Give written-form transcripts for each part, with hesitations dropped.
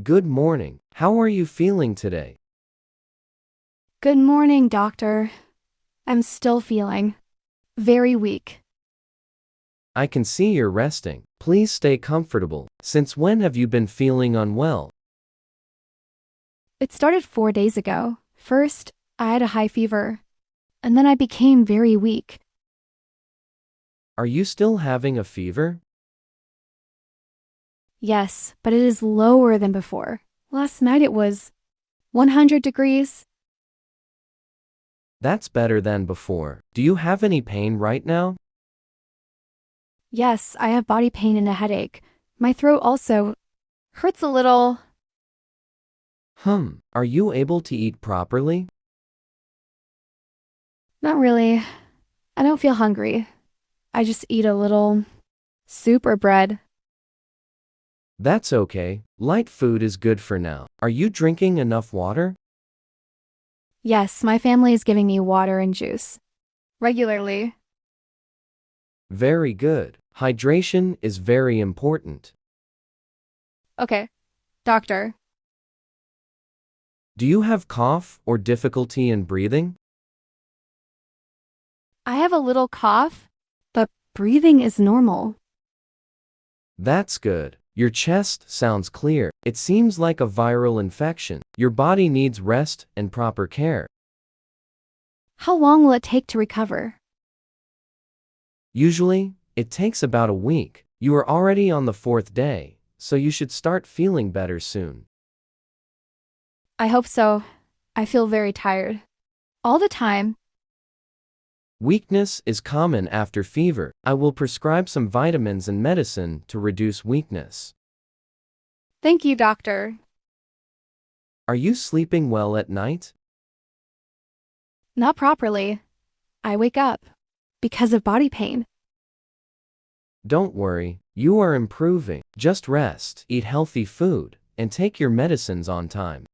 Good morning. How are you feeling today? Good morning, doctor. I'm still feeling very weak. I can see you're resting. Please stay comfortable. Since when have you been feeling unwell? It started 4 days ago. First, I had a high fever, and then I became very weak. Are you still having a fever? Yes, but it is lower than before. Last night it was 100 degrees. That's better than before. Do you have any pain right now? Yes, I have body pain and a headache. My throat also hurts a little. Are you able to eat properly? Not really. I don't feel hungry. I just eat a little soup or bread. That's okay. Light food is good for now. Are you drinking enough water? Yes, my family is giving me water and juice regularly. Very good. Hydration is very important. Okay, doctor. Do you have cough or difficulty in breathing? I have a little cough, but breathing is normal. That's good. Your chest sounds clear. It seems like a viral infection. Your body needs rest and proper care. How long will it take to recover? Usually, it takes about a week. You are already on the fourth day, so you should start feeling better soon. I hope so. I feel very tired. All the time. Weakness is common after fever. I will prescribe some vitamins and medicine to reduce weakness. Thank you, doctor. Are you sleeping well at night? Not properly. I wake up because of body pain. Don't worry, you are improving. Just rest, eat healthy food, and take your medicines on time.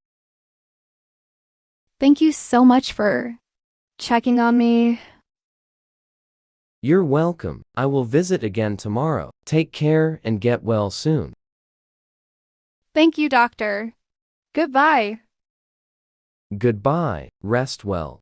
Thank you so much for checking on me. You're welcome. I will visit again tomorrow. Take care and get well soon. Thank you, doctor. Goodbye. Goodbye. Rest well.